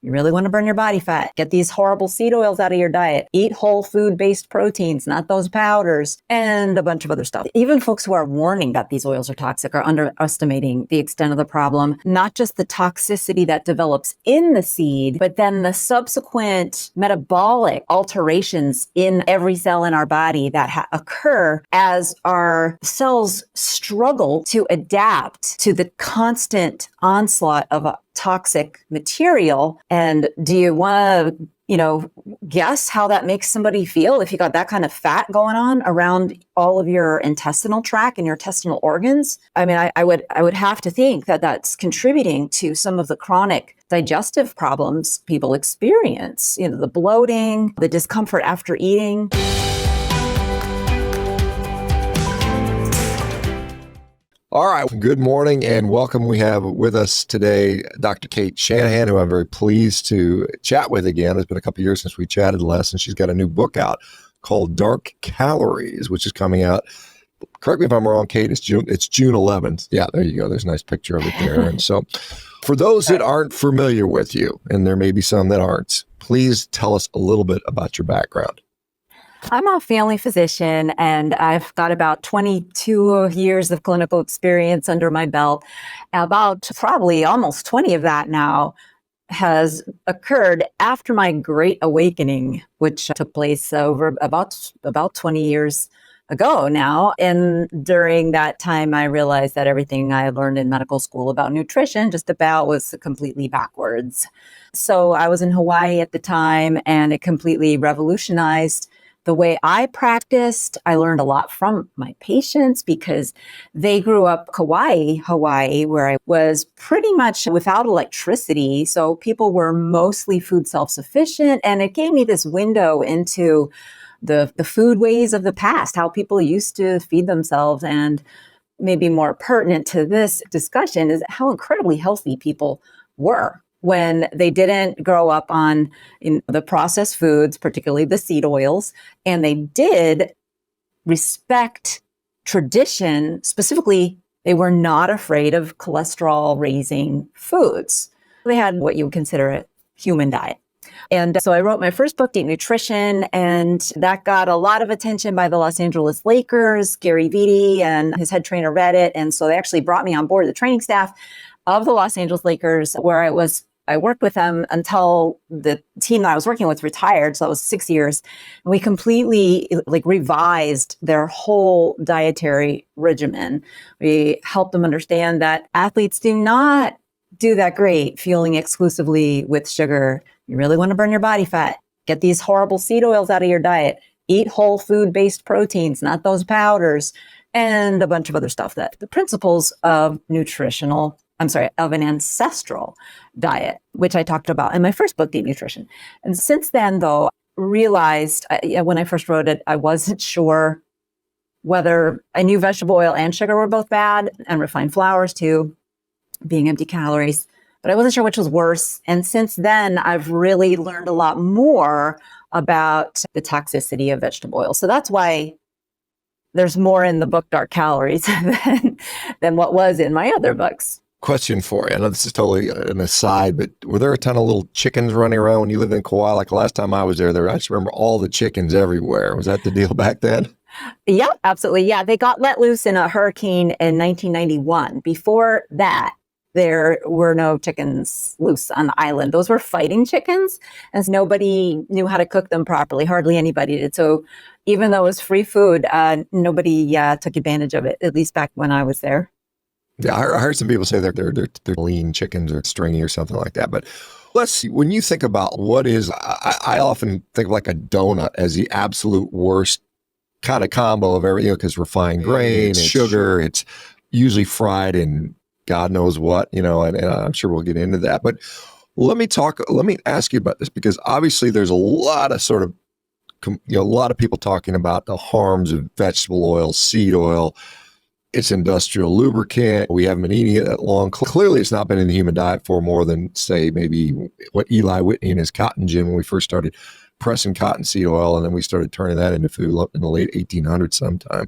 You really want to burn your body fat. Get these horrible seed oils out of your diet. Eat whole food-based proteins, not those powders, and a bunch of other stuff. Even folks who are warning that these oils are toxic are underestimating the extent of the problem. Not just the toxicity that develops in the seed, but then the subsequent metabolic alterations in every cell in our body that occur as our cells struggle to adapt to the constant onslaught of a toxic material. And do you want to, guess how that makes somebody feel if you got that kind of fat going on around all of your intestinal tract and your intestinal organs? I mean, I would have to think that that's contributing to some of the chronic digestive problems people experience, the bloating, the discomfort after eating. All right. Good morning and welcome. We have with us today Dr. Cate Shanahan, who I'm very pleased to chat with again. It's been a couple of years since we chatted last, and she's got a new book out called Dark Calories, which is coming out. Correct me if I'm wrong, Cate. It's June 11th. Yeah, there you go. There's a nice picture of it there. And so for those that aren't familiar with you, and there may be some that aren't, please tell us a little bit about your background. I'm a family physician, and I've got about 22 years of clinical experience under my belt. About probably almost 20 of that now has occurred after my Great Awakening, which took place over about 20 years ago now. And during that time, I realized that everything I learned in medical school about nutrition just about was completely backwards. So I was in Hawaii at the time, and it completely revolutionized the way I practiced. I learned a lot from my patients because they grew up Hawaii, where I was pretty much without electricity. So people were mostly food self-sufficient. And it gave me this window into the food ways of the past, how people used to feed themselves. And maybe more pertinent to this discussion is how incredibly healthy people were when they didn't grow up on the processed foods, particularly the seed oils, and they did respect tradition. Specifically, they were not afraid of cholesterol-raising foods. They had what you would consider a human diet. And so I wrote my first book, Deep Nutrition, and that got a lot of attention by the Los Angeles Lakers. Gary Vitti and his head trainer read it, and so they actually brought me on board the training staff of the Los Angeles Lakers, where I worked with them until the team that I was working with retired. So that was 6 years. And we completely revised their whole dietary regimen. We helped them understand that athletes do not do that great fueling exclusively with sugar. You really want to burn your body fat. Get these horrible seed oils out of your diet. Eat whole food-based proteins, not those powders, and a bunch of other stuff. That the principles of an ancestral diet, which I talked about in my first book, Deep Nutrition. And since then, though, realized when I first wrote it, I wasn't sure whether I knew vegetable oil and sugar were both bad, and refined flours too, being empty calories, but I wasn't sure which was worse. And since then, I've really learned a lot more about the toxicity of vegetable oil. So that's why there's more in the book Dark Calories than what was in my other books. Question for you. I know this is totally an aside, but were there a ton of little chickens running around when you lived in Kauai? Like last time I was there, I just remember all the chickens everywhere. Was that the deal back then? Yeah, absolutely. Yeah, they got let loose in a hurricane in 1991. Before that, there were no chickens loose on the island. Those were fighting chickens, and nobody knew how to cook them properly. Hardly anybody did. So even though it was free food, nobody took advantage of it, at least back when I was there. Yeah, I heard some people say they're lean chickens or stringy or something like that. But let's see, when you think about what is, I often think of like a donut as the absolute worst kind of combo of everything, because refined grain, it's sugar, it's usually fried in God knows what, and I'm sure we'll get into that. But let me ask you about this, because obviously there's a lot of a lot of people talking about the harms of vegetable oil, seed oil. It's industrial lubricant. We haven't been eating it that long. Clearly, it's not been in the human diet for more than, say, maybe what Eli Whitney and his cotton gin, when we first started pressing cottonseed oil, and then we started turning that into food in the late 1800s sometime.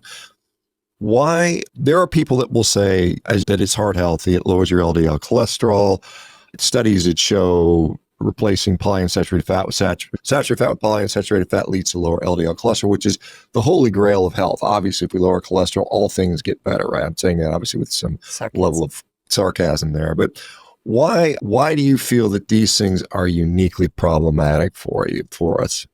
Why? There are people that will say that it's heart healthy, it lowers your LDL cholesterol. Studies that show replacing polyunsaturated fat with saturated fat with polyunsaturated fat leads to lower LDL cholesterol, which is the holy grail of health. Obviously, if we lower cholesterol, all things get better, right? I'm saying that obviously with some level of sarcasm there. But why do you feel that these things are uniquely problematic for us?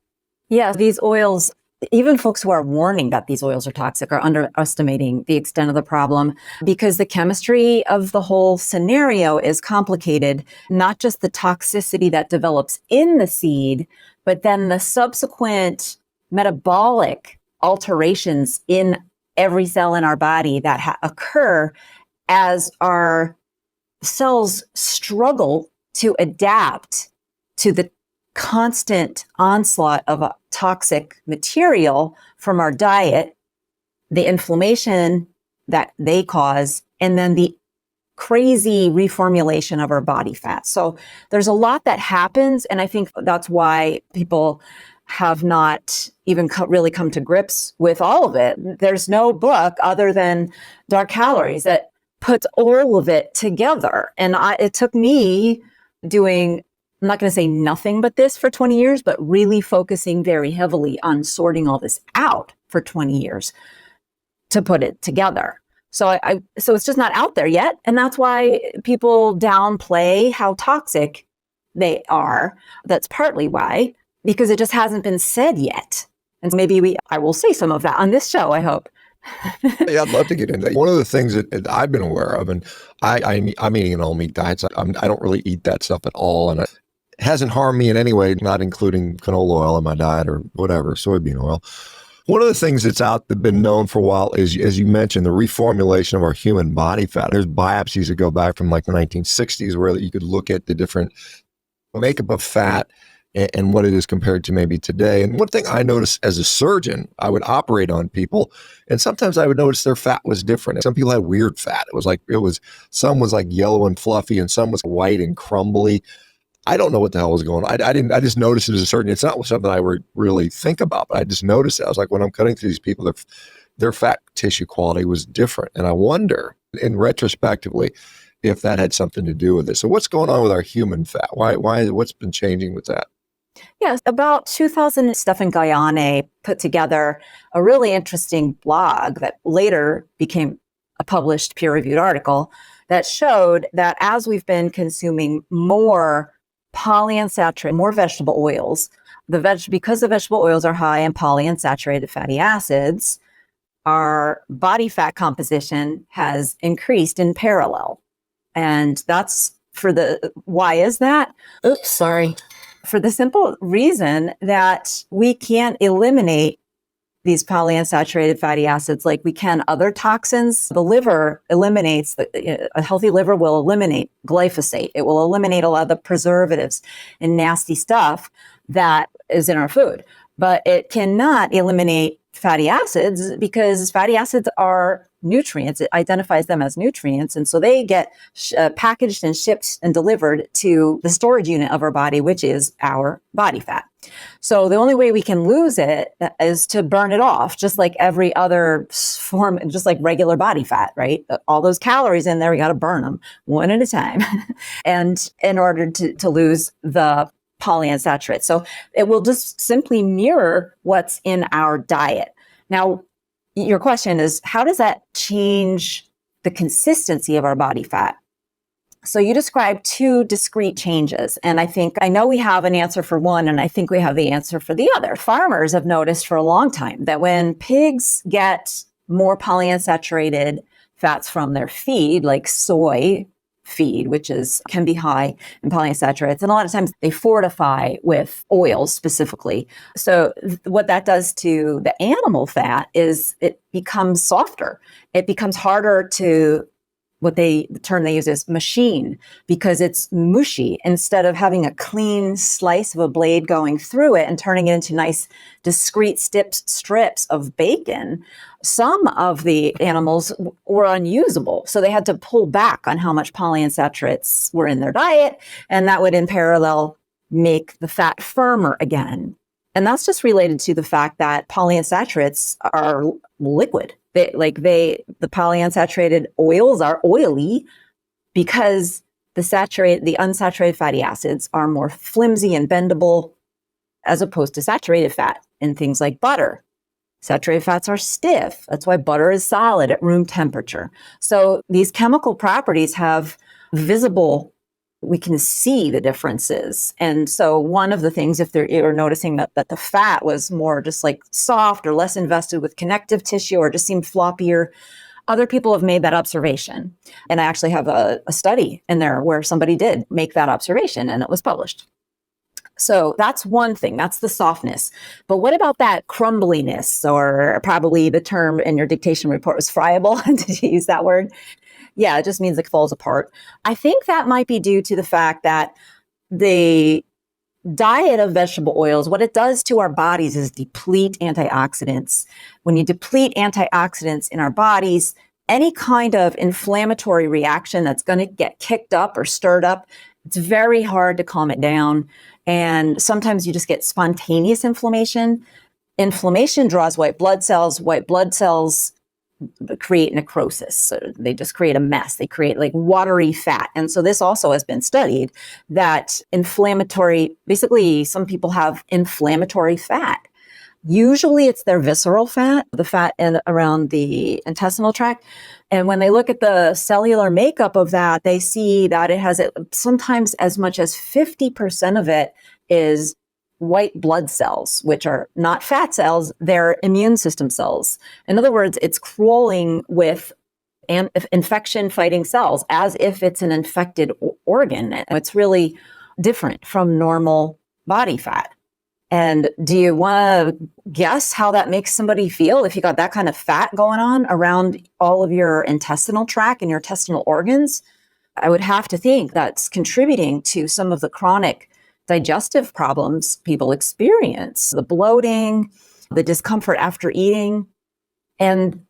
Yeah, these oils, even folks who are warning that these oils are toxic are underestimating the extent of the problem, because the chemistry of the whole scenario is complicated, not just the toxicity that develops in the seed, but then the subsequent metabolic alterations in every cell in our body that occur as our cells struggle to adapt to the constant onslaught of a toxic material from our diet, the inflammation that they cause, and then the crazy reformulation of our body fat. So there's a lot that happens. And I think that's why people have not even really come to grips with all of it. There's no book other than Dark Calories that puts all of it together. And it took me doing, I'm not going to say nothing but this for 20 years, but really focusing very heavily on sorting all this out for 20 years to put it together. So so it's just not out there yet. And that's why people downplay how toxic they are. That's partly why, because it just hasn't been said yet. And maybe I will say some of that on this show, I hope. Yeah, I'd love to get into that. One of the things that I've been aware of, and I'm eating an all meat diet, so I don't really eat that stuff at all. And it hasn't harmed me in any way, not including canola oil in my diet or whatever, soybean oil. One of the things that's been known for a while is, as you mentioned, the reformulation of our human body fat. There's biopsies that go back from like the 1960s where you could look at the different makeup of fat and what it is compared to maybe today. And one thing I noticed as a surgeon, I would operate on people, and sometimes I would notice their fat was different. Some people had weird fat. Some was like yellow and fluffy, and some was white and crumbly. I don't know what the hell was going on. I just noticed it as a surgeon. It's not something I would really think about, but I just noticed it. I was like, when I'm cutting through these people, their fat tissue quality was different. And I wonder, in retrospectively, if that had something to do with it. So what's going on with our human fat? What's been changing with that? Yes, about 2000, Stefan Guyane put together a really interesting blog that later became a published peer-reviewed article that showed that as we've been consuming more polyunsaturated, more vegetable oils, because the vegetable oils are high in polyunsaturated fatty acids, our body fat composition has increased in parallel. And that's why is that? Oops, sorry. For the simple reason that we can't eliminate these polyunsaturated fatty acids like we can other toxins. The liver eliminates, a healthy liver will eliminate glyphosate. It will eliminate a lot of the preservatives and nasty stuff that is in our food. But it cannot eliminate fatty acids because fatty acids are nutrients. It identifies them as nutrients. And so they get packaged and shipped and delivered to the storage unit of our body, which is our body fat. So the only way we can lose it is to burn it off, just like every other form, just like regular body fat, right? All those calories in there, we got to burn them one at a time. And in order to lose the polyunsaturates. So it will just simply mirror what's in our diet. Now, your question is, how does that change the consistency of our body fat? So you described two discrete changes. And I know we have an answer for one, and I think we have the answer for the other. Farmers have noticed for a long time that when pigs get more polyunsaturated fats from their feed, like soy feed, which can be high in polyunsaturates, and a lot of times they fortify with oils specifically. So what that does to the animal fat is it becomes softer. It becomes harder to, the term they use is machine, because it's mushy. Instead of having a clean slice of a blade going through it and turning it into nice discrete strips of bacon, some of the animals were unusable. So they had to pull back on how much polyunsaturates were in their diet. And that would in parallel make the fat firmer again. And that's just related to the fact that polyunsaturates are liquid. The polyunsaturated oils are oily because The unsaturated fatty acids are more flimsy and bendable as opposed to saturated fat in things like butter. Saturated fats are stiff. That's why butter is solid at room temperature. So these chemical properties have visible, we can see the differences. And so one of the things, if you're noticing that the fat was more just like soft or less invested with connective tissue or just seemed floppier, other people have made that observation. And I actually have a study in there where somebody did make that observation and it was published. So that's one thing, that's the softness. But what about that crumbliness, or probably the term in your dictation report was friable? Did you use that word? Yeah, it just means it falls apart. I think that might be due to the fact that the diet of vegetable oils, what it does to our bodies is deplete antioxidants. When you deplete antioxidants in our bodies, any kind of inflammatory reaction that's going to get kicked up or stirred up, it's very hard to calm it down. And sometimes you just get spontaneous inflammation. Inflammation draws white blood cells. White blood cells create necrosis. So they just create a mess. They create like watery fat. And so this also has been studied that basically some people have inflammatory fat. Usually it's their visceral fat, the fat around the intestinal tract. And when they look at the cellular makeup of that, they see that it has sometimes as much as 50% of it is white blood cells, which are not fat cells, they're immune system cells. In other words, it's crawling with infection fighting cells as if it's an infected organ. It's really different from normal body fat. And do you want to guess how that makes somebody feel if you got that kind of fat going on around all of your intestinal tract and your intestinal organs? I would have to think that's contributing to some of the chronic digestive problems people experience, the bloating, the discomfort after eating. And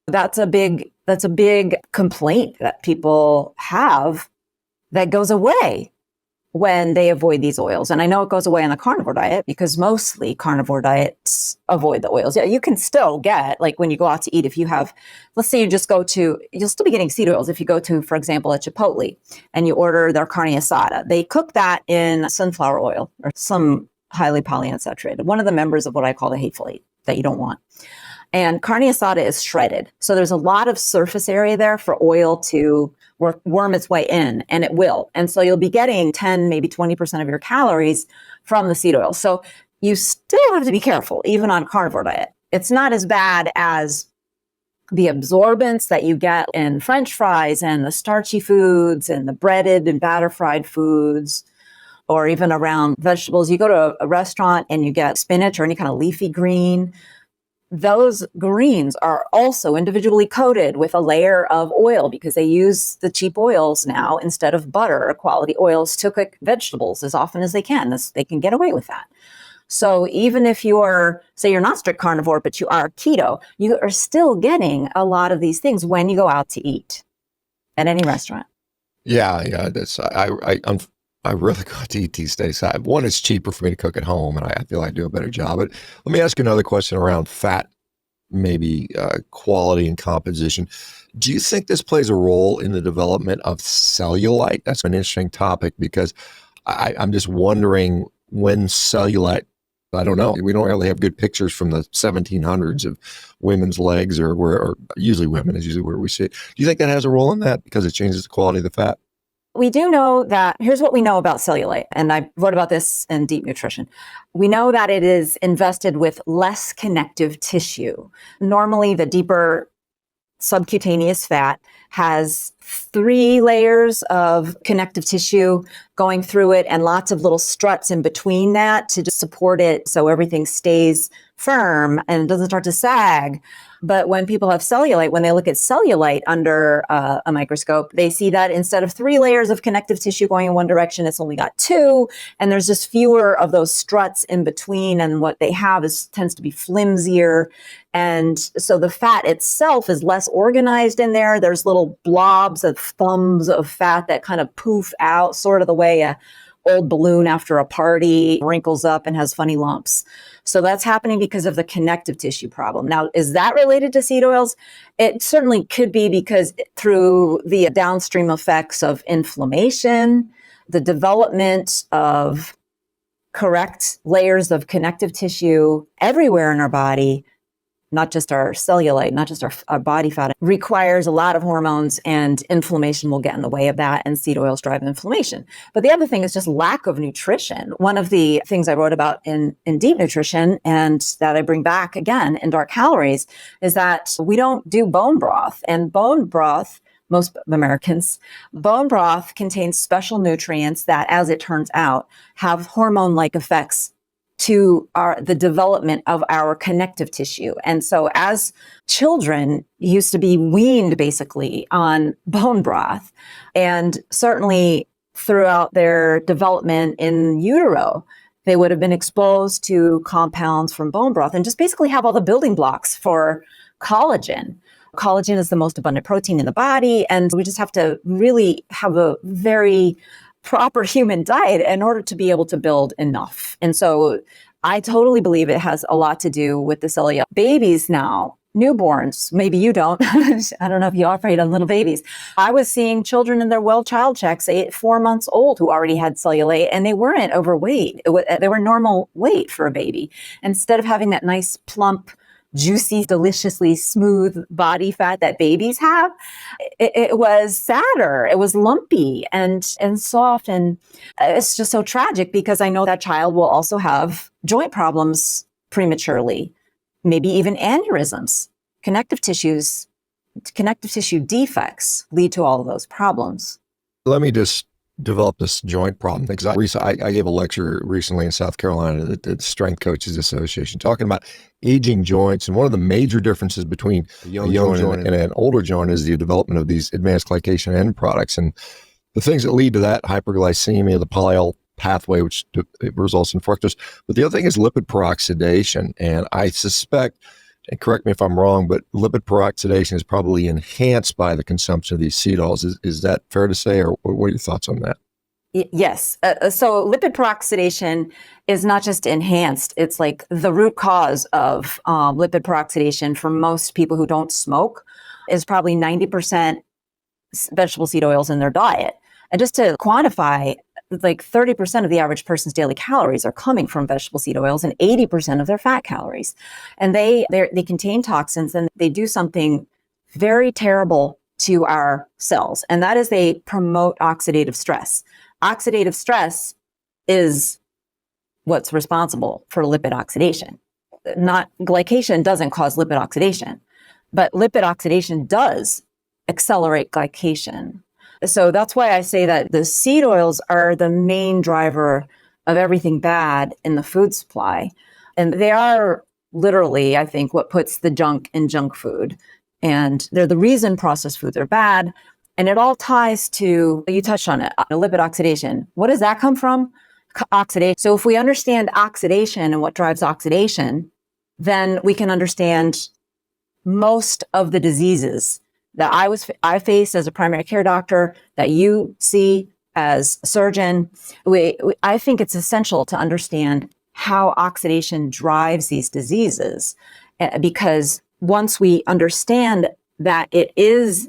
that's a big complaint that people have that goes away when they avoid these oils. And I know it goes away on the carnivore diet because mostly carnivore diets avoid the oils. Yeah, you can still get, like when you go out to eat, if you have, let's say you'll still be getting seed oils if you go to, for example, a Chipotle and you order their carne asada. They cook that in sunflower oil or some highly polyunsaturated, one of the members of what I call the hateful eight that you don't want. And carne asada is shredded. So there's a lot of surface area there for oil to worm its way in, and it will. And so you'll be getting 10, maybe 20% of your calories from the seed oil. So you still have to be careful, even on carnivore diet. It's not as bad as the absorbents that you get in French fries and the starchy foods and the breaded and batter fried foods, or even around vegetables. You go to a restaurant and you get spinach or any kind of leafy green. Those greens are also individually coated with a layer of oil because they use the cheap oils now instead of butter or quality oils to cook vegetables as often as they can. They can get away with that. So even if you're not strict carnivore, but you are keto, you are still getting a lot of these things when you go out to eat at any restaurant. Yeah. That's I really got to eat these days. One, it's cheaper for me to cook at home, and I feel I do a better job. But let me ask you another question around fat, maybe quality and composition. Do you think this plays a role in the development of cellulite? That's an interesting topic because I'm just wondering when cellulite, I don't know. We don't really have good pictures from the 1700s of women's legs or usually women is usually where we see it. Do you think that has a role in that because it changes the quality of the fat? We do know that, here's what we know about cellulite, and I wrote about this in Deep Nutrition. We know that it is invested with less connective tissue. Normally, the deeper subcutaneous fat has 3 layers of connective tissue going through it and lots of little struts in between that to just support it so everything stays firm and doesn't start to sag. But when people have cellulite, when they look at cellulite under a microscope, they see that instead of 3 layers of connective tissue going in one direction, it's only got 2, and there's just fewer of those struts in between, and what they have tends to be flimsier. And so the fat itself is less organized in there. There's little blobs of thumbs of fat that kind of poof out, sort of the way a old balloon after a party, wrinkles up and has funny lumps. So that's happening because of the connective tissue problem. Now, is that related to seed oils? It certainly could be, because through the downstream effects of inflammation, the development of correct layers of connective tissue everywhere in our body, not just our cellulite, not just our body fat, requires a lot of hormones, and inflammation will get in the way of that, and seed oils drive inflammation. But the other thing is just lack of nutrition. One of the things I wrote about in Deep Nutrition, and that I bring back again in Dark Calories, is that we don't do bone broth. And bone broth, most Americans, bone broth contains special nutrients that, as it turns out, have hormone-like effects to the development of our connective tissue. And so as children used to be weaned basically on bone broth, and certainly throughout their development in utero, they would have been exposed to compounds from bone broth and just basically have all the building blocks for collagen. Collagen is the most abundant protein in the body, and we just have to really have a very proper human diet in order to be able to build enough. And so I totally believe it has a lot to do with the cellulite. Babies now, newborns, maybe you don't. I don't know if you operate on little babies. I was seeing children in their well child checks, 4 months old, who already had cellulite, and they weren't overweight. They were normal weight for a baby. Instead of having that nice plump, juicy, deliciously smooth body fat that babies have, it was sadder. It was lumpy and soft. And it's just so tragic, because I know that child will also have joint problems prematurely, maybe even aneurysms. Connective tissue defects lead to all of those problems. Let me just develop this joint problem thing, because I gave a lecture recently in South Carolina at the Strength Coaches Association, talking about aging joints. And one of the major differences between a young joint and an older joint is the development of these advanced glycation end products. And the things that lead to that: hyperglycemia, the polyol pathway, which results in fructose. But the other thing is lipid peroxidation. And I suspect, and correct me if I'm wrong, but lipid peroxidation is probably enhanced by the consumption of these seed oils. Is that fair to say, or what are your thoughts on that? Yes. So lipid peroxidation is not just enhanced. It's like the root cause of lipid peroxidation for most people who don't smoke is probably 90% vegetable seed oils in their diet. And just to quantify, like 30% of the average person's daily calories are coming from vegetable seed oils, and 80% of their fat calories. And they contain toxins, and they do something very terrible to our cells. And that is, they promote oxidative stress. Oxidative stress is what's responsible for lipid oxidation. Not glycation doesn't cause lipid oxidation, but lipid oxidation does accelerate glycation. So that's why I say that the seed oils are the main driver of everything bad in the food supply. And they are literally, I think, what puts the junk in junk food. And they're the reason processed foods are bad. And it all ties to, you touched on it, lipid oxidation. What does that come from? Oxidation. So if we understand oxidation and what drives oxidation, then we can understand most of the diseases that I faced as a primary care doctor, that you see as a surgeon. I think it's essential to understand how oxidation drives these diseases, because once we understand that it is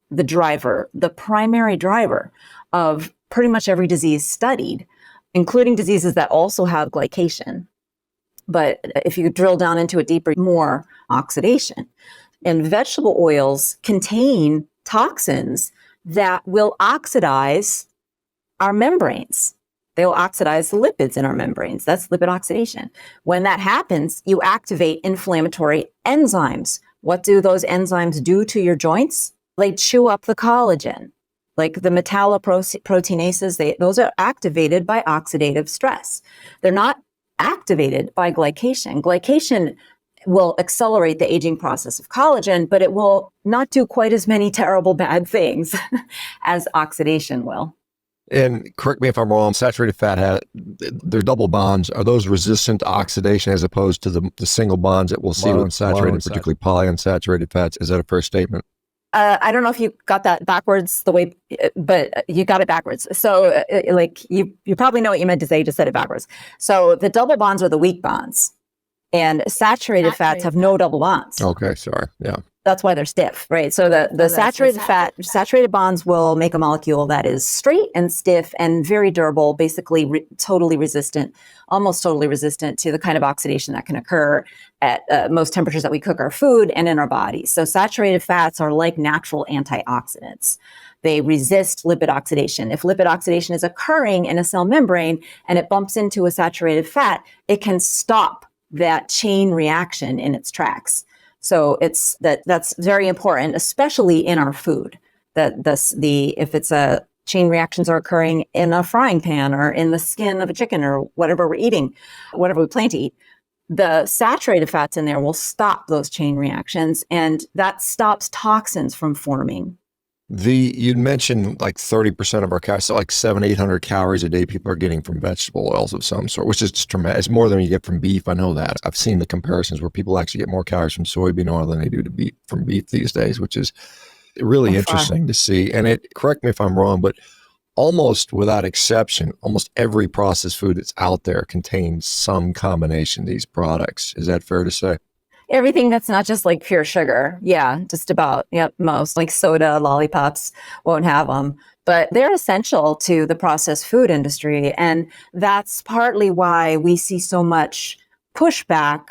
the driver, the primary driver of pretty much every disease studied, including diseases that also have glycation. But if you drill down into it deeper, more oxidation. And vegetable oils contain toxins that will oxidize our membranes. They will oxidize the lipids in our membranes. That's lipid oxidation. When that happens, you activate inflammatory enzymes. What do those enzymes do to your joints? They chew up the collagen. Like the metalloproteinases, those are activated by oxidative stress. They're not activated by glycation. Glycation will accelerate the aging process of collagen, but it will not do quite as many terrible bad things as oxidation will. And correct me if I'm wrong, saturated fat, they're double bonds. Are those resistant to oxidation as opposed to the single bonds that we'll see with unsaturated, particularly polyunsaturated fats? Is that a fair statement? I don't know if you got that backwards the way, but you got it backwards. So like you probably know what you meant to say. You just said it backwards. So the double bonds are the weak bonds, and saturated fats have no double bonds. Okay, sorry. Yeah. That's why they're stiff, right? So the saturated bonds will make a molecule that is straight and stiff and very durable, basically totally resistant, almost totally resistant to the kind of oxidation that can occur at most temperatures that we cook our food and in our bodies. So saturated fats are like natural antioxidants. They resist lipid oxidation. If lipid oxidation is occurring in a cell membrane and it bumps into a saturated fat, it can stop that chain reaction in its tracks. So that's very important, especially in our food. If it's a chain reactions are occurring in a frying pan or in the skin of a chicken or whatever we're eating, whatever we plan to eat, the saturated fats in there will stop those chain reactions, and that stops toxins from forming. You mentioned like 30% of our calories, so like 700-800 calories a day people are getting from vegetable oils of some sort, which is tremendous. It's more than you get from beef. I know that. I've seen the comparisons where people actually get more calories from soybean oil than they do from beef these days, which is really interesting to see. And correct me if I'm wrong, but almost without exception, almost every processed food that's out there contains some combination of these products. Is that fair to say? Everything that's not just like pure sugar. Yeah, just about. Yep, most. Like soda, lollipops won't have them. But they're essential to the processed food industry. And that's partly why we see so much pushback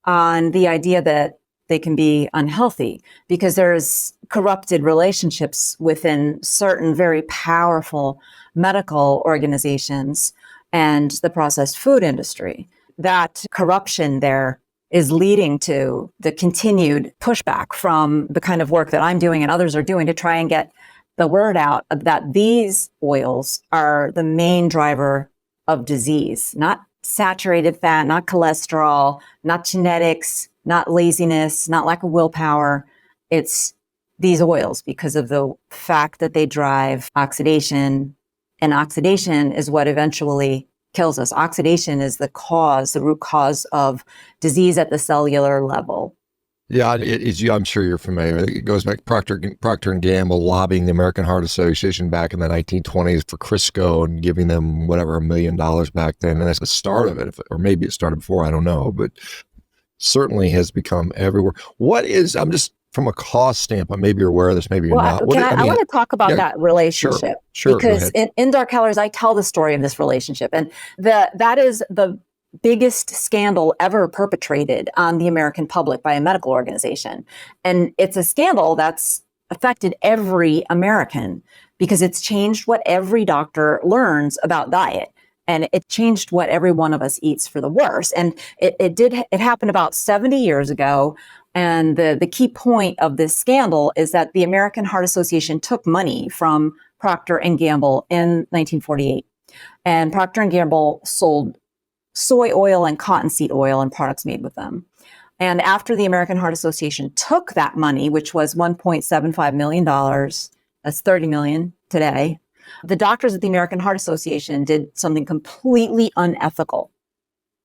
on the idea that they can be unhealthy, because there's corrupted relationships within certain very powerful medical organizations and the processed food industry. That corruption there is leading to the continued pushback from the kind of work that I'm doing and others are doing to try and get the word out that these oils are the main driver of disease, not saturated fat, not cholesterol, not genetics, not laziness, not lack of willpower. It's these oils because of the fact that they drive oxidation, and oxidation is what eventually kills us. Oxidation is the root cause of disease at the cellular level. Yeah, I'm sure you're familiar. It goes back to Procter & Gamble lobbying the American Heart Association back in the 1920s for Crisco and giving them whatever $1 million back then. And that's the start of it, or maybe it started before, I don't know, but certainly has become everywhere. I'm just from a cost standpoint, maybe you're aware of this, maybe you're not. I want to talk about that relationship. Sure, because in Dark Calories, I tell the story of this relationship. And that is the biggest scandal ever perpetrated on the American public by a medical organization. And it's a scandal that's affected every American because it's changed what every doctor learns about diet. And it changed what every one of us eats for the worse. And it happened about 70 years ago. And the key point of this scandal is that the American Heart Association took money from Procter & Gamble in 1948. And Procter & Gamble sold soy oil and cottonseed oil and products made with them. And after the American Heart Association took that money, which was $1.75 million, that's $30 million today, the doctors at the American Heart Association did something completely unethical.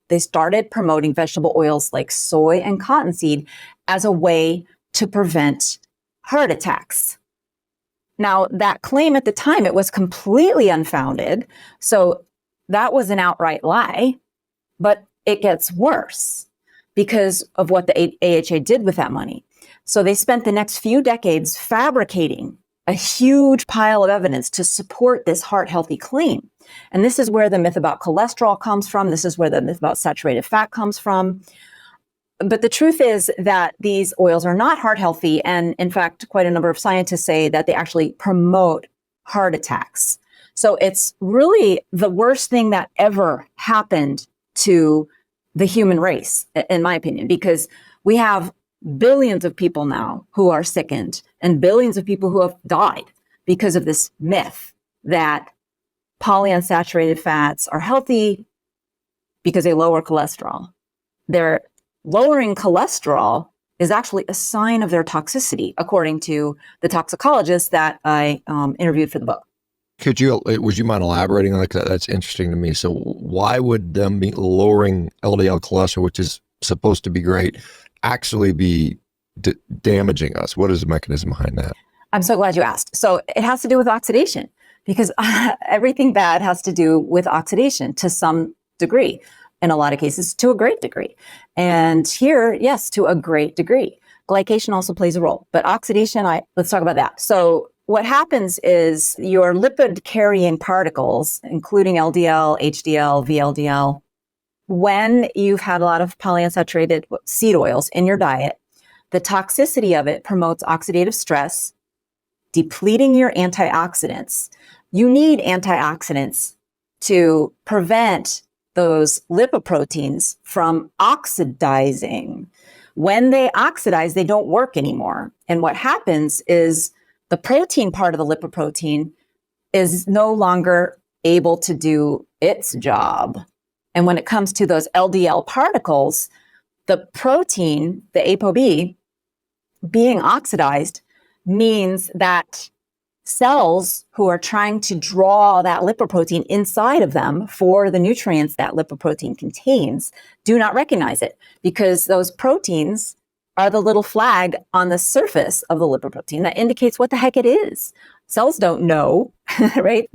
They started promoting vegetable oils like soy and cottonseed as a way to prevent heart attacks. Now, that claim at the time, it was completely unfounded. So that was an outright lie, but it gets worse because of what the AHA did with that money. So they spent the next few decades fabricating a huge pile of evidence to support this heart healthy claim. And this is where the myth about cholesterol comes from. This is where the myth about saturated fat comes from. But the truth is that these oils are not heart healthy. And in fact, quite a number of scientists say that they actually promote heart attacks. So it's really the worst thing that ever happened to the human race, in my opinion, because we have billions of people now who are sickened and billions of people who have died because of this myth that polyunsaturated fats are healthy because they lower cholesterol. Their lowering cholesterol is actually a sign of their toxicity, according to the toxicologist that I interviewed for the book. Would you mind elaborating on that? That's interesting to me. So why would them be lowering LDL cholesterol, which is supposed to be great, actually be damaging us? What is the mechanism behind that? I'm so glad you asked. So it has to do with oxidation because everything bad has to do with oxidation to some degree. In a lot of cases, to a great degree. And here, yes, to a great degree. Glycation also plays a role, but oxidation, let's talk about that. So what happens is your lipid carrying particles, including LDL, HDL, VLDL, when you've had a lot of polyunsaturated seed oils in your diet, the toxicity of it promotes oxidative stress, depleting your antioxidants. You need antioxidants to prevent those lipoproteins from oxidizing. When they oxidize, they don't work anymore. And what happens is the protein part of the lipoprotein is no longer able to do its job. And when it comes to those LDL particles, the protein, the ApoB, being oxidized means that cells who are trying to draw that lipoprotein inside of them for the nutrients that lipoprotein contains do not recognize it because those proteins are the little flag on the surface of the lipoprotein that indicates what the heck it is. Cells don't know, right?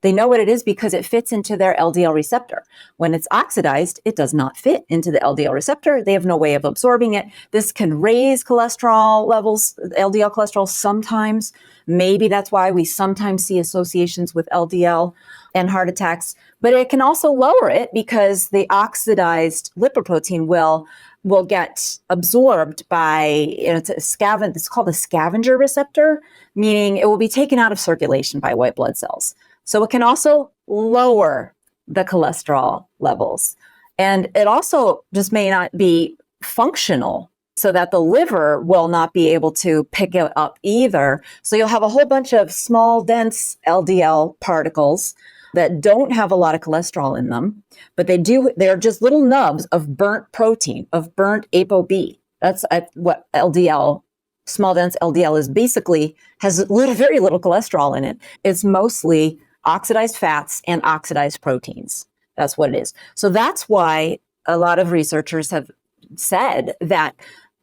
They know what it is because it fits into their LDL receptor. When it's oxidized, it does not fit into the LDL receptor. They have no way of absorbing it. This can raise cholesterol levels, LDL cholesterol sometimes. Maybe that's why we sometimes see associations with LDL and heart attacks. But it can also lower it because the oxidized lipoprotein will get absorbed by, it's called a scavenger receptor, meaning it will be taken out of circulation by white blood cells. So it can also lower the cholesterol levels. And it also just may not be functional so that the liver will not be able to pick it up either. So you'll have a whole bunch of small, dense LDL particles that don't have a lot of cholesterol in them, but they're just little nubs of burnt protein, of burnt ApoB. That's what LDL, small dense LDL is basically, has very little cholesterol in it. It's mostly oxidized fats and oxidized proteins. That's what it is. So that's why a lot of researchers have said that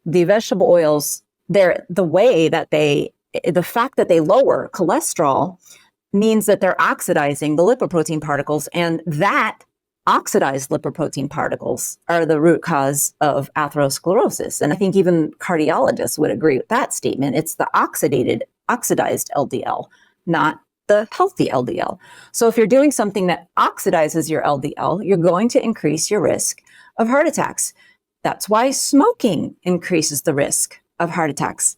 the vegetable oils, the fact that they lower cholesterol means that they're oxidizing the lipoprotein particles, and that oxidized lipoprotein particles are the root cause of atherosclerosis. And I think even cardiologists would agree with that statement. It's the oxidized LDL, not the healthy LDL. So if you're doing something that oxidizes your LDL, you're going to increase your risk of heart attacks. That's why smoking increases the risk of heart attacks.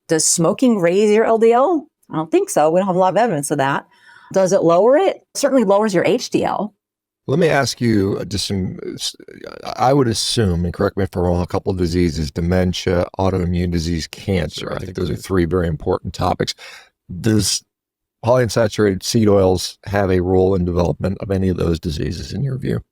Does smoking raise your LDL? I don't think so. We don't have a lot of evidence of that. Does it lower it? It certainly lowers your HDL. Let me ask you just I would assume, and correct me if I'm wrong, a couple of diseases: dementia, autoimmune disease, cancer. I think those are three very important topics. Does polyunsaturated seed oils have a role in development of any of those diseases in your view?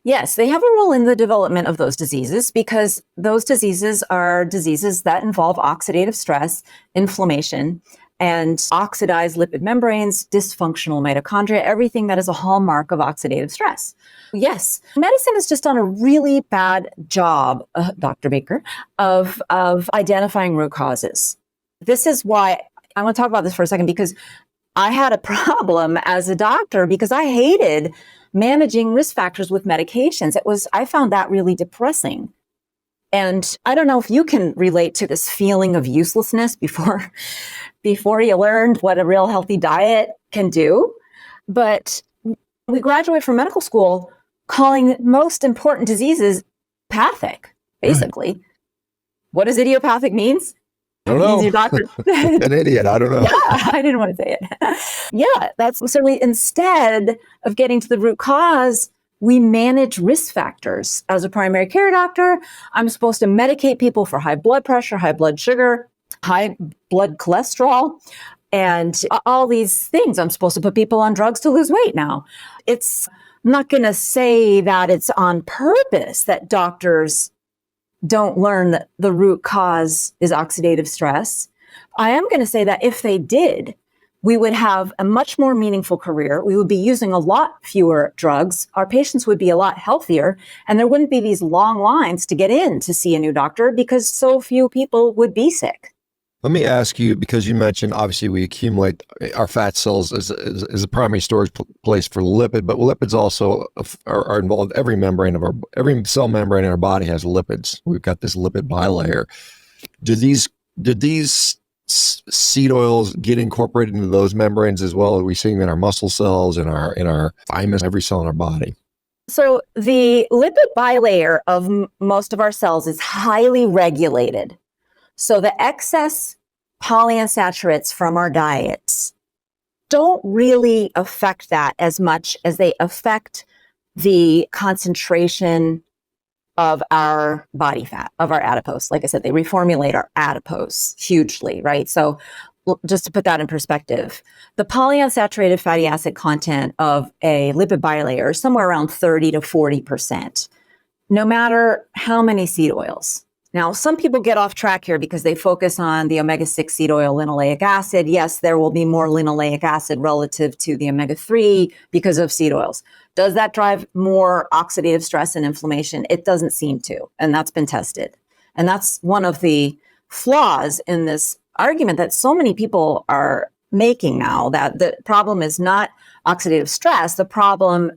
Yes, they have a role in the development of those diseases because those diseases are diseases that involve oxidative stress, inflammation, and oxidized lipid membranes, dysfunctional mitochondria, everything that is a hallmark of oxidative stress. Yes, medicine has just done a really bad job, Dr. Baker, of identifying root causes. This is why I want to talk about this for a second, because I had a problem as a doctor because I hated managing risk factors with medications. I found that really depressing. And I don't know if you can relate to this feeling of uselessness before you learned what a real healthy diet can do. But we graduate from medical school calling most important diseases idiopathic, basically. Right. What does idiopathic means? I don't know. Your doctor. An idiot. I don't know. Yeah, I didn't want to say it. Yeah, that's certainly, instead of getting to the root cause, we manage risk factors. As a primary care doctor, I'm supposed to medicate people for high blood pressure, high blood sugar, high blood cholesterol, and all these things. I'm supposed to put people on drugs to lose weight now. I'm not going to say that it's on purpose that doctors don't learn that the root cause is oxidative stress. I am going to say that if they did, we would have a much more meaningful career. We would be using a lot fewer drugs. Our patients would be a lot healthier, and there wouldn't be these long lines to get in to see a new doctor because so few people would be sick. Let me ask you, because you mentioned obviously we accumulate our fat cells as a primary storage place for lipid, but lipids also are involved. Every cell membrane in our body has lipids. We've got this lipid bilayer. Did these seed oils get incorporated into those membranes as well? Are we seeing them in our muscle cells, in our thymus, every cell in our body? So the lipid bilayer of most of our cells is highly regulated. So the excess polyunsaturates from our diets don't really affect that as much as they affect the concentration of our body fat, of our adipose. Like I said, they reformulate our adipose hugely, right? So just to put that in perspective, the polyunsaturated fatty acid content of a lipid bilayer is somewhere around 30 to 40%, no matter how many seed oils. Now, some people get off track here because they focus on the omega-6 seed oil linoleic acid. Yes, there will be more linoleic acid relative to the omega-3 because of seed oils. Does that drive more oxidative stress and inflammation? It doesn't seem to, and that's been tested. And that's one of the flaws in this argument that so many people are making now, that the problem is not oxidative stress. The problem,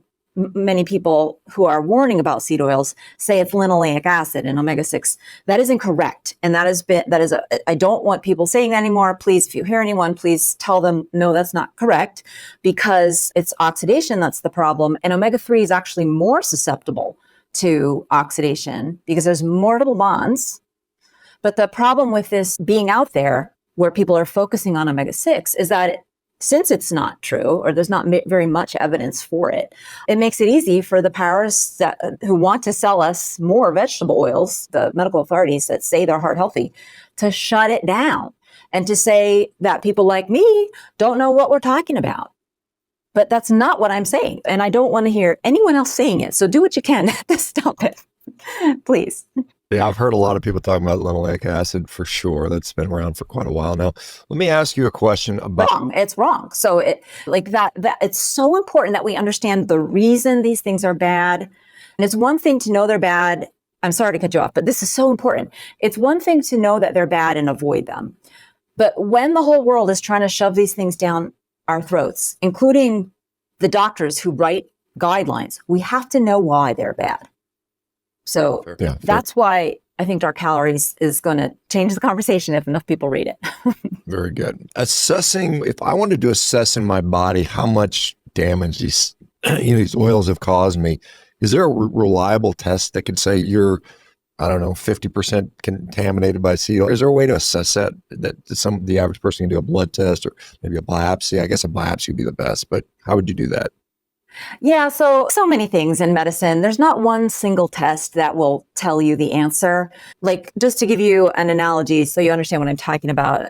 many people who are warning about seed oils say it's linoleic acid and omega-6. That is incorrect. And I don't want people saying that anymore. Please, if you hear anyone, please tell them, no, that's not correct, because it's oxidation that's the problem. And omega-3 is actually more susceptible to oxidation because there's more double bonds. But the problem with this being out there where people are focusing on omega-6 is that since it's not true, or there's not very much evidence for it, it makes it easy for the powers who want to sell us more vegetable oils, the medical authorities that say they're heart healthy, to shut it down and to say that people like me don't know what we're talking about. But that's not what I'm saying. And I don't want to hear anyone else saying it. So do what you can to stop it, please. Yeah, I've heard a lot of people talking about linoleic acid for sure. That's been around for quite a while now. Let me ask you a question about... Wrong. It's wrong. So it's so important that we understand the reason these things are bad. And it's one thing to know they're bad. I'm sorry to cut you off, but this is so important. It's one thing to know that they're bad and avoid them. But when the whole world is trying to shove these things down our throats, including the doctors who write guidelines, we have to know why they're bad. So that's why I think Dark Calories is going to change the conversation if enough people read it. Very good. If I wanted to assess in my body how much damage these oils have caused me, is there a reliable test that could say you're, 50% contaminated by seed oil? Is there a way to assess that the average person can do a blood test or maybe a biopsy? I guess a biopsy would be the best, but how would you do that? Yeah, so many things in medicine. There's not one single test that will tell you the answer. Like, just to give you an analogy so you understand what I'm talking about,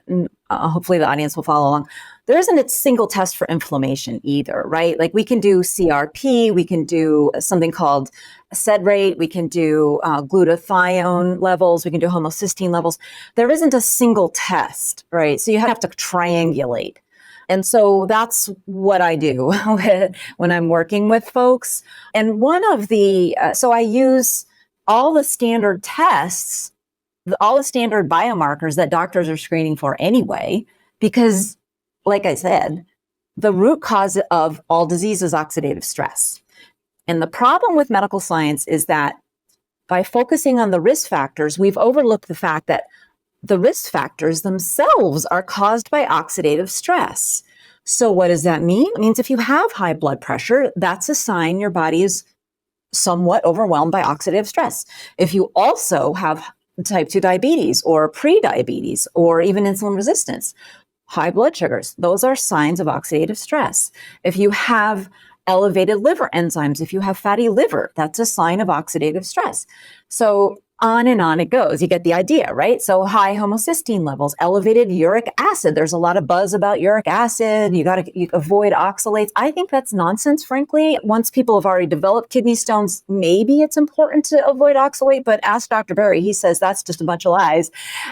hopefully the audience will follow along. There isn't a single test for inflammation either, right? Like, we can do CRP, we can do something called sed rate, we can do glutathione levels, we can do homocysteine levels. There isn't a single test, right? So you have to triangulate. And so that's what I do when I'm working with folks. And so I use all the standard tests, all the standard biomarkers that doctors are screening for anyway, because like I said, the root cause of all disease is oxidative stress. And the problem with medical science is that by focusing on the risk factors, we've overlooked the fact that the risk factors themselves are caused by oxidative stress. So what does that mean? It means if you have high blood pressure, that's a sign your body is somewhat overwhelmed by oxidative stress. If you also have type 2 diabetes or pre-diabetes or even insulin resistance, high blood sugars, those are signs of oxidative stress. If you have elevated liver enzymes, if you have fatty liver, that's a sign of oxidative stress. So on and on it goes. You get the idea, right? So high homocysteine levels, elevated uric acid. There's a lot of buzz about uric acid. You avoid oxalates. I think that's nonsense, frankly. Once people have already developed kidney stones, maybe it's important to avoid oxalate, but ask Dr. Berry. He says that's just a bunch of lies.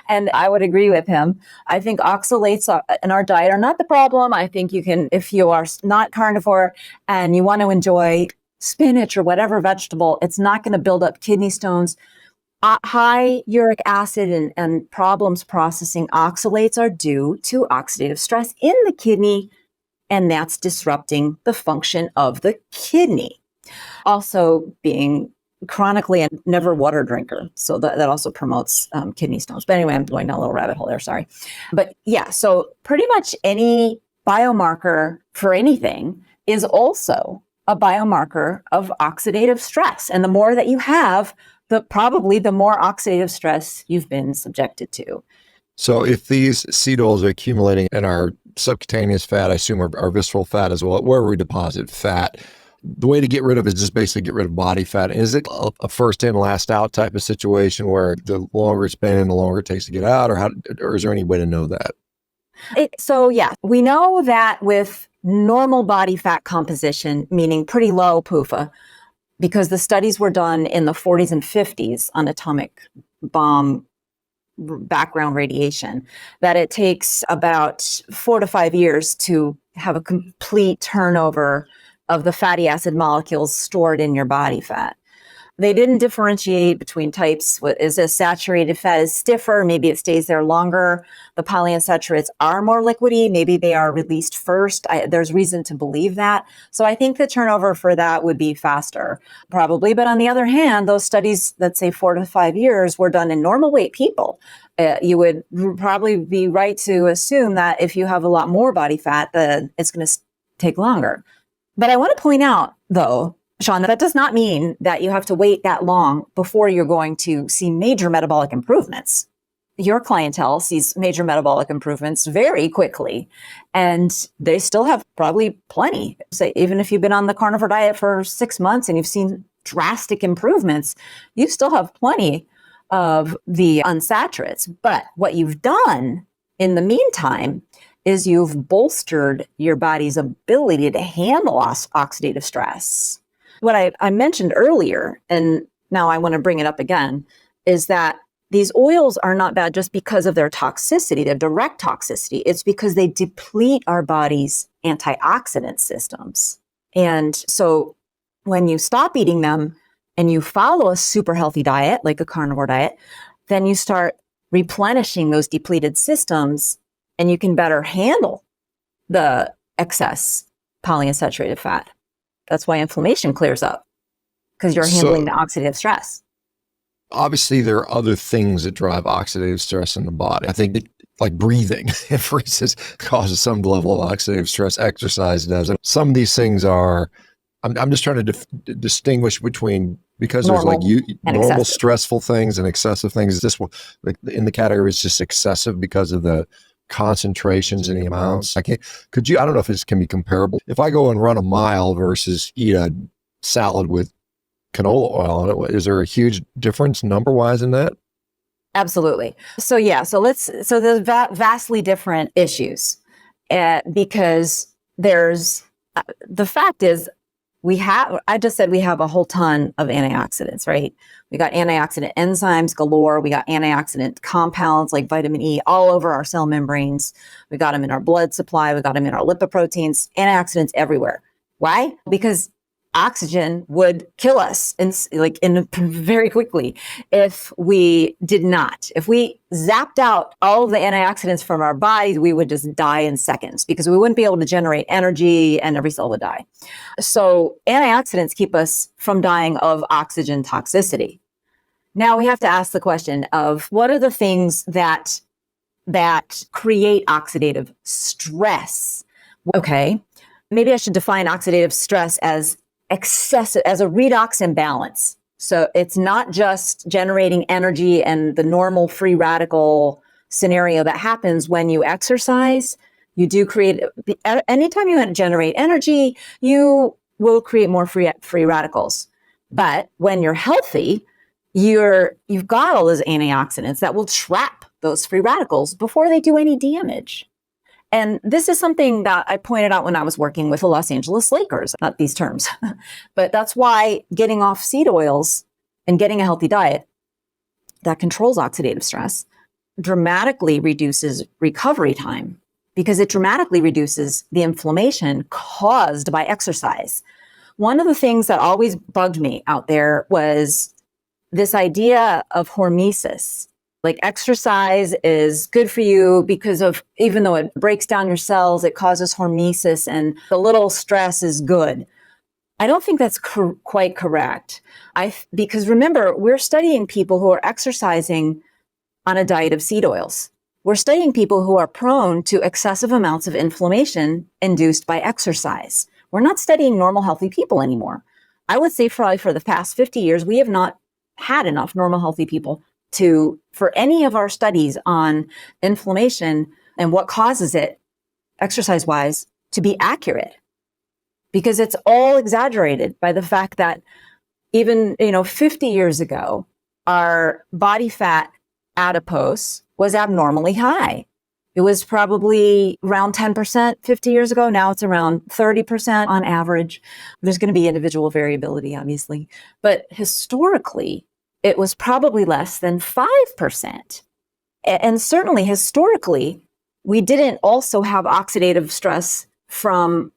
And I would agree with him. I think oxalates in our diet are not the problem. I think you can, if you are not carnivore and you want to enjoy spinach or whatever vegetable, it's not going to build up kidney stones. high uric acid and problems processing oxalates are due to oxidative stress in the kidney, and that's disrupting the function of the kidney. Also, being chronically a never water drinker, so that also promotes kidney stones. But anyway, I'm going down a little rabbit hole there, sorry. But yeah, so pretty much any biomarker for anything is also a biomarker of oxidative stress. And the more that you have, probably the more oxidative stress you've been subjected to. So if these seed oils are accumulating in our subcutaneous fat, I assume our visceral fat as well, where we deposit fat, the way to get rid of it is just basically get rid of body fat. Is it a first in, last out type of situation where the longer it's been in, the longer it takes to get out, or is there any way to know that? So yeah, we know that with normal body fat composition, meaning pretty low PUFA, because the studies were done in the 40s and 50s on atomic bomb background radiation, that it takes about 4 to 5 years to have a complete turnover of the fatty acid molecules stored in your body fat. They didn't differentiate between types. Is a saturated fat is stiffer? Maybe it stays there longer. The polyunsaturates are more liquidy. Maybe they are released first. There's reason to believe that. So I think the turnover for that would be faster, probably. But on the other hand, those studies that say 4 to 5 years were done in normal weight people. You would probably be right to assume that if you have a lot more body fat, then it's going to take longer. But I want to point out, though, Shawn, that does not mean that you have to wait that long before you're going to see major metabolic improvements. Your clientele sees major metabolic improvements very quickly, and they still have probably plenty. Say, even if you've been on the carnivore diet for 6 months and you've seen drastic improvements, you still have plenty of the unsaturates. But what you've done in the meantime is you've bolstered your body's ability to handle oxidative stress. What I mentioned earlier, and now I want to bring it up again, is that these oils are not bad just because of their toxicity, their direct toxicity. It's because they deplete our body's antioxidant systems. And so when you stop eating them and you follow a super healthy diet, like a carnivore diet, then you start replenishing those depleted systems, and you can better handle the excess polyunsaturated fat. That's why inflammation clears up, because you're handling the oxidative stress. Obviously, there are other things that drive oxidative stress in the body. I think like breathing, for instance, causes some level of oxidative stress. Exercise does. And some of these things are, I'm just trying to distinguish between, because there's like normal stressful things and excessive things. This one, in the category, is just excessive because of the concentrations and the amounts. I don't know if this can be comparable. If I go and run a mile versus eat a salad with canola oil on it, is there a huge difference number-wise in that? Absolutely. So there's vastly different issues, because there's, the fact is, I just said we have a whole ton of antioxidants, right? We got antioxidant enzymes galore. We got antioxidant compounds like vitamin E all over our cell membranes. We got them in our blood supply. We got them in our lipoproteins, antioxidants everywhere. Why? Because oxygen would kill us very quickly if we did not. If we zapped out all of the antioxidants from our bodies, we would just die in seconds, because we wouldn't be able to generate energy and every cell would die. So antioxidants keep us from dying of oxygen toxicity. Now we have to ask the question of what are the things that create oxidative stress? Okay, maybe I should define oxidative stress as excessive, as a redox imbalance. So it's not just generating energy and the normal free radical scenario that happens when you exercise. You do create, anytime you generate energy, you will create more free radicals. But when you're healthy, you've got all those antioxidants that will trap those free radicals before they do any damage. And this is something that I pointed out when I was working with the Los Angeles Lakers, not these terms, but that's why getting off seed oils and getting a healthy diet that controls oxidative stress dramatically reduces recovery time, because it dramatically reduces the inflammation caused by exercise. One of the things that always bugged me out there was this idea of hormesis, like exercise is good for you because of, even though it breaks down your cells, it causes hormesis and the little stress is good. I don't think that's quite correct. Because remember, we're studying people who are exercising on a diet of seed oils. We're studying people who are prone to excessive amounts of inflammation induced by exercise. We're not studying normal, healthy people anymore. I would say probably for the past 50 years, we have not had enough normal, healthy people for any of our studies on inflammation and what causes it, exercise-wise, to be accurate. Because it's all exaggerated by the fact that even, 50 years ago, our body fat adipose was abnormally high. It was probably around 10% 50 years ago. Now it's around 30% on average. There's going to be individual variability, obviously. But historically, it was probably less than 5%. And certainly historically, we didn't also have oxidative stress from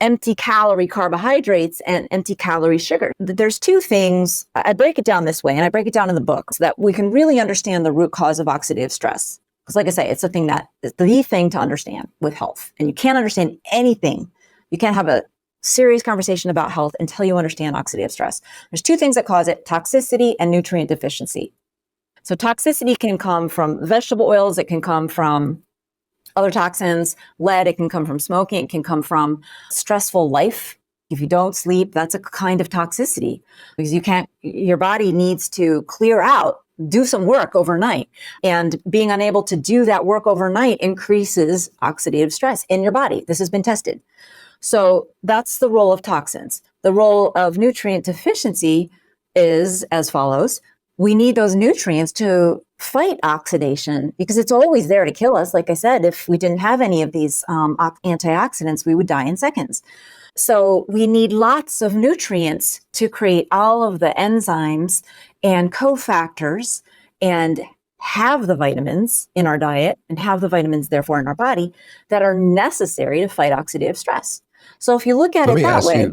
empty calorie carbohydrates and empty calorie sugar. There's two things. I break it down this way, and I break it down in the book so that we can really understand the root cause of oxidative stress. Because like I say, it's the thing to understand with health. And you can't understand anything. You can't have a serious conversation about health until you understand oxidative stress. There's two things that cause it: toxicity and nutrient deficiency. So toxicity can come from vegetable oils. It can come from other toxins, lead. It can come from smoking. It can come from stressful life. If you don't sleep, that's a kind of toxicity because your body needs to clear out, do some work overnight. And being unable to do that work overnight increases oxidative stress in your body. This has been tested. So that's the role of toxins. The role of nutrient deficiency is as follows. We need those nutrients to fight oxidation because it's always there to kill us. Like I said, if we didn't have any of these antioxidants, we would die in seconds. So we need lots of nutrients to create all of the enzymes and cofactors and have the vitamins in our diet and have the vitamins, therefore, in our body that are necessary to fight oxidative stress. So if you look at it that way,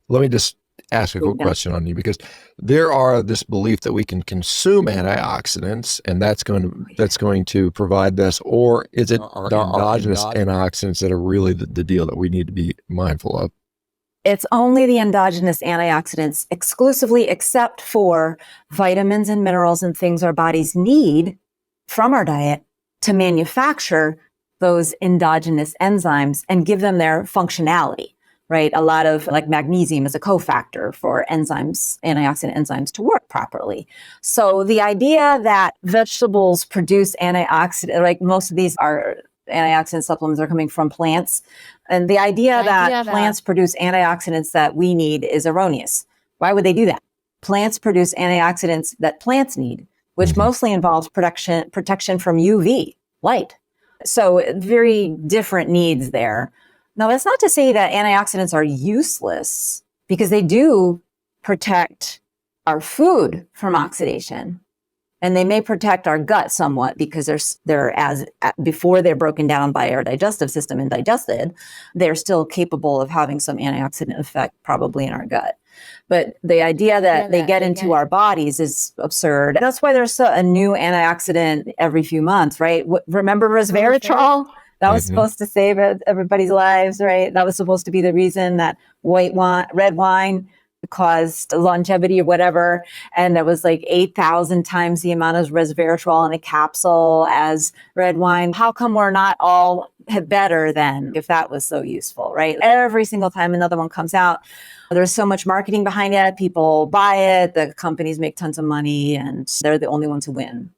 let me just ask a quick question on you, because there are this belief that we can consume antioxidants and that's going to provide this, or is it the endogenous antioxidants that are really the deal that we need to be mindful of? It's only the endogenous antioxidants exclusively, except for vitamins and minerals and things our bodies need from our diet to manufacture those endogenous enzymes and give them their functionality. Right? A lot of like magnesium is a cofactor for enzymes, antioxidant enzymes to work properly. So the idea that vegetables produce antioxidant, like most of these are antioxidant supplements are coming from plants. And the idea that plants produce antioxidants that we need is erroneous. Why would they do that? Plants produce antioxidants that plants need, which mostly involves protection from UV light. So very different needs there. Now, that's not to say that antioxidants are useless, because they do protect our food from oxidation, and they may protect our gut somewhat because before they're broken down by our digestive system and digested, they're still capable of having some antioxidant effect probably in our gut. But the idea that they get into our bodies is absurd. That's why there's a new antioxidant every few months, right? Remember resveratrol? That was supposed to save everybody's lives, right? That was supposed to be the reason that red wine caused longevity or whatever. And it was like 8,000 times the amount of resveratrol in a capsule as red wine. How come we're not all better then if that was so useful, right? Every single time another one comes out, there's so much marketing behind it. People buy it. The companies make tons of money and they're the only ones who win.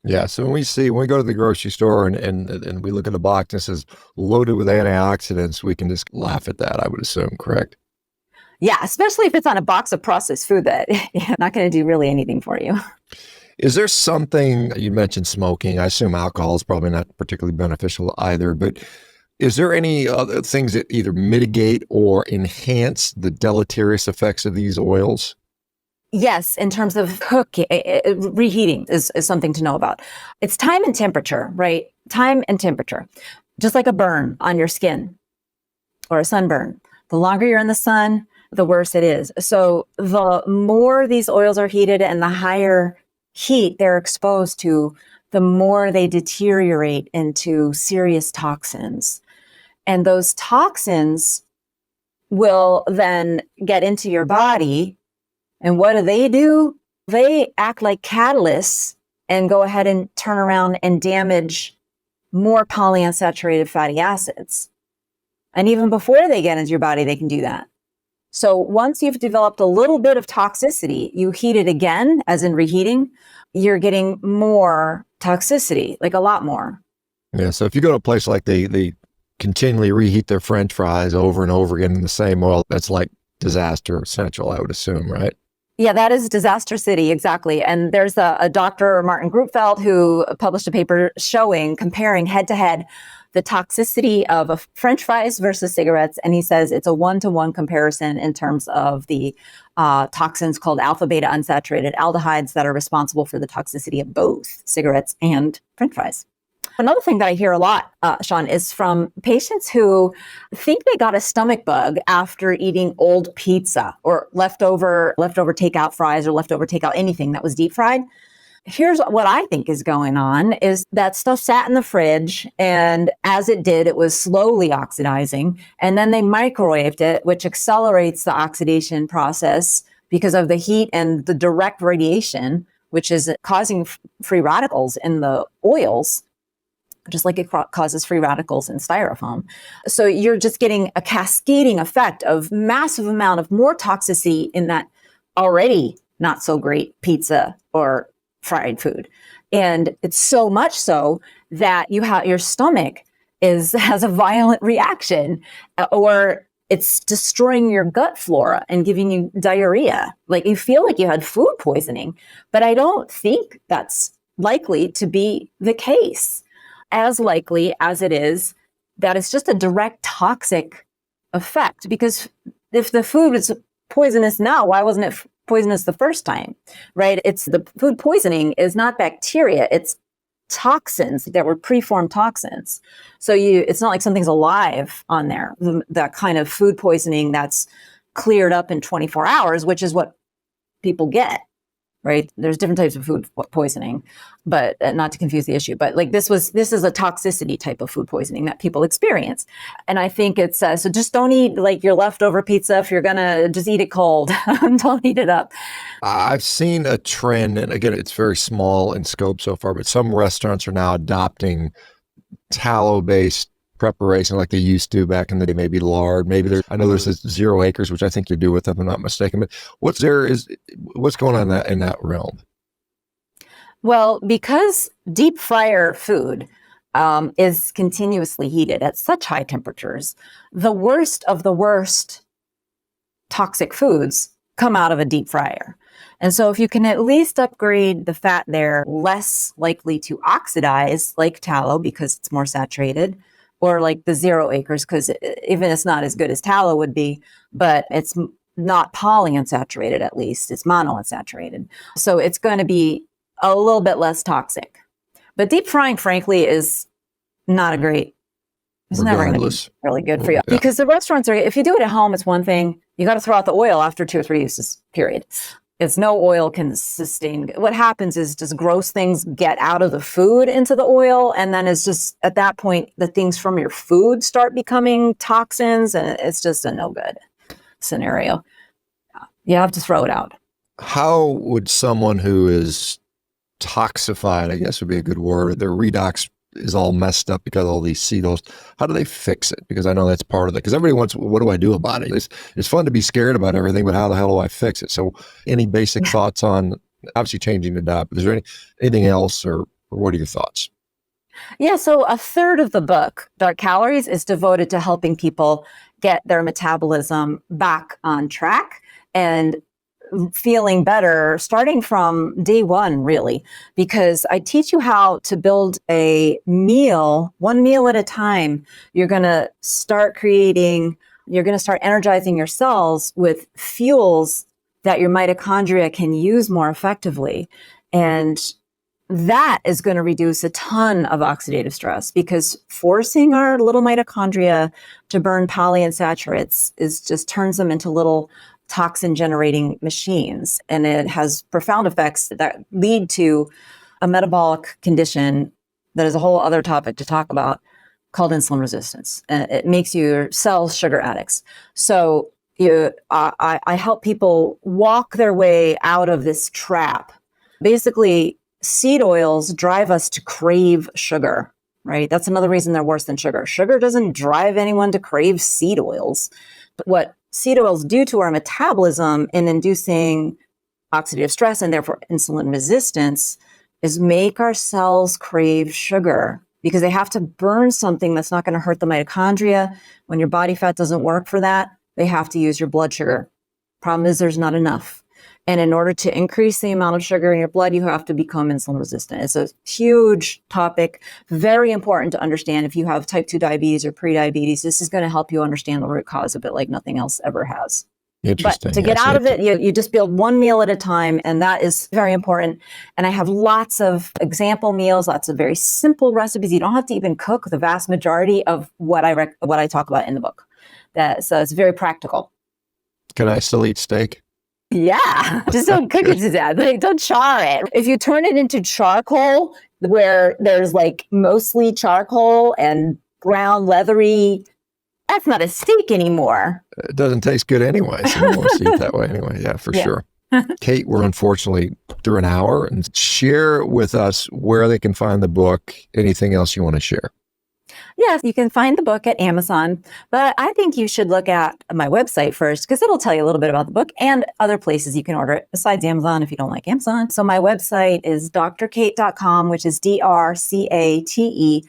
Yeah. So when we go to the grocery store and we look at the box and it says loaded with antioxidants, we can just laugh at that, I would assume, correct? Yeah, especially if it's on a box of processed food that not going to do really anything for you. Is there something, you mentioned smoking, I assume alcohol is probably not particularly beneficial either, but is there any other things that either mitigate or enhance the deleterious effects of these oils? Yes, in terms of cooking, reheating is something to know about. It's time and temperature, right? Time and temperature, just like a burn on your skin or a sunburn. The longer you're in the sun, the worse it is. So the more these oils are heated and the higher heat they're exposed to, the more they deteriorate into serious toxins. And those toxins will then get into your body. And what do? They act like catalysts and go ahead and turn around and damage more polyunsaturated fatty acids. And even before they get into your body, they can do that. So once you've developed a little bit of toxicity, you heat it again, as in reheating, you're getting more toxicity, like a lot more. Yeah. So if you go to a place like they continually reheat their French fries over and over again in the same oil, that's like disaster central, I would assume, right? Yeah, that is disaster city, exactly. And there's a Dr. Martin Grupfeld who published a paper comparing head to head the toxicity of French fries versus cigarettes. And he says it's a 1-to-1 comparison in terms of the toxins called alpha beta unsaturated aldehydes that are responsible for the toxicity of both cigarettes and French fries. Another thing that I hear a lot, Shawn, is from patients who think they got a stomach bug after eating old pizza or leftover takeout fries or leftover takeout anything that was deep fried. Here's what I think is going on is that stuff sat in the fridge, and as it did, it was slowly oxidizing, and then they microwaved it, which accelerates the oxidation process because of the heat and the direct radiation, which is causing free radicals in the oils, just like it causes free radicals in styrofoam. So you're just getting a cascading effect of massive amount of more toxicity in that already not so great pizza or fried food. And it's so much so that your stomach has a violent reaction, or it's destroying your gut flora and giving you diarrhea. Like you feel like you had food poisoning, but I don't think that's likely to be the case. As likely as it is that it's just a direct toxic effect, because if the food is poisonous now, why wasn't it poisonous the first time, right? It's the food poisoning is not bacteria, it's toxins that were preformed toxins. So it's not like something's alive on there, that kind of food poisoning that's cleared up in 24 hours, which is what people get. Right? There's different types of food poisoning, but not to confuse the issue. But like this is a toxicity type of food poisoning that people experience. And I think it's, so just don't eat like your leftover pizza. If you're going to just eat it cold, don't heat it up. I've seen a trend, and again, it's very small in scope so far, but some restaurants are now adopting tallow-based preparation like they used to back in the day, maybe lard, I know there's this 0 acres, which I think you do with, if I'm not mistaken, but what's going on in that realm? Well, because deep fryer food is continuously heated at such high temperatures, the worst of the worst toxic foods come out of a deep fryer. And so if you can at least upgrade the fat there, less likely to oxidize like tallow because it's more saturated, or like the 0 acres, because even it's not as good as tallow would be, but it's not polyunsaturated, at least it's monounsaturated. So it's going to be a little bit less toxic. But deep frying, frankly, is not a great, it's never going to be really good for you. Yeah. Because the restaurants if you do it at home, it's one thing. You got to throw out the oil after 2 or 3 uses, period. It's no oil can sustain. What happens is just gross things get out of the food into the oil. And then it's just at that point, the things from your food start becoming toxins. And it's just a no good scenario. You have to throw it out. How would someone who is toxified, I guess would be a good word, their redox is all messed up because of all these cetones, how do they fix it? Because I know that's part of it. Because everybody wants, what do I do about it? It's fun to be scared about everything, but how the hell do I fix it? So any basic thoughts on, obviously changing the diet, but is there anything else, or what are your thoughts? Yeah, so a third of the book, Dark Calories, is devoted to helping people get their metabolism back on track and feeling better starting from day one, really, because I teach you how to build a meal, one meal at a time. You're going to start energizing your cells with fuels that your mitochondria can use more effectively. And that is going to reduce a ton of oxidative stress, because forcing our little mitochondria to burn polyunsaturates is just turns them into little toxin generating machines. And it has profound effects that lead to a metabolic condition that is a whole other topic to talk about, called insulin resistance. It makes your cells sugar addicts. So I help people walk their way out of this trap. Basically, seed oils drive us to crave sugar, right? That's another reason they're worse than sugar. Sugar doesn't drive anyone to crave seed oils. But what seed oils do to our metabolism in inducing oxidative stress and therefore insulin resistance is make our cells crave sugar, because they have to burn something that's not going to hurt the mitochondria. When your body fat doesn't work for that, they have to use your blood sugar. Problem is, there's not enough. And in order to increase the amount of sugar in your blood, you have to become insulin resistant. It's a huge topic, very important to understand. If you have type 2 diabetes or prediabetes, this is going to help you understand the root cause of it like nothing else ever has. Interesting. But to get out of it, you just build one meal at a time, and that is very important. And I have lots of example meals, lots of very simple recipes. You don't have to even cook the vast majority of what I talk about in the book. So it's very practical. Can I still eat steak? Yeah, just don't cook it to death. Like, don't char it. If you turn it into charcoal, where there's like mostly charcoal and brown, leathery, that's not a steak anymore. It doesn't taste good anyway, so no one wants to eat that way anyway. Yeah, for sure. Cate, we're unfortunately through an hour, and share with us where they can find the book, anything else you want to share. Yes, you can find the book at Amazon, but I think you should look at my website first, because it'll tell you a little bit about the book and other places you can order it besides Amazon if you don't like Amazon. So my website is drcate.com, which is DRCATE.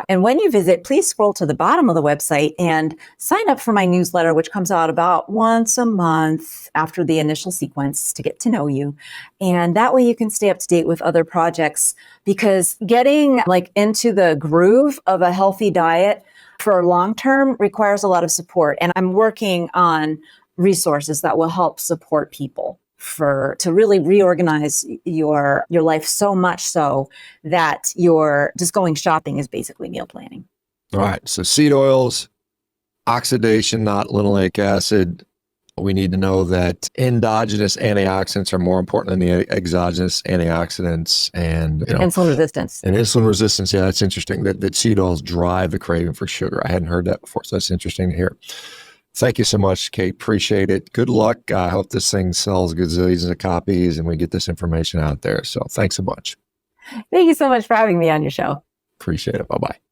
And when you visit, please scroll to the bottom of the website and sign up for my newsletter, which comes out about once a month after the initial sequence to get to know you. And that way you can stay up to date with other projects, because getting like into the groove of a healthy diet for long term requires a lot of support. And I'm working on resources that will help support people to really reorganize your life, so much so that you're just going shopping is basically meal planning. All right. So seed oils, oxidation, not linoleic acid. We need to know that endogenous antioxidants are more important than the exogenous antioxidants, and insulin resistance. And insulin resistance, yeah, that's interesting. That seed oils drive the craving for sugar. I hadn't heard that before, so that's interesting to hear. Thank you so much, Cate. Appreciate it. Good luck. I hope this thing sells gazillions of copies and we get this information out there. So thanks a bunch. Thank you so much for having me on your show. Appreciate it. Bye-bye.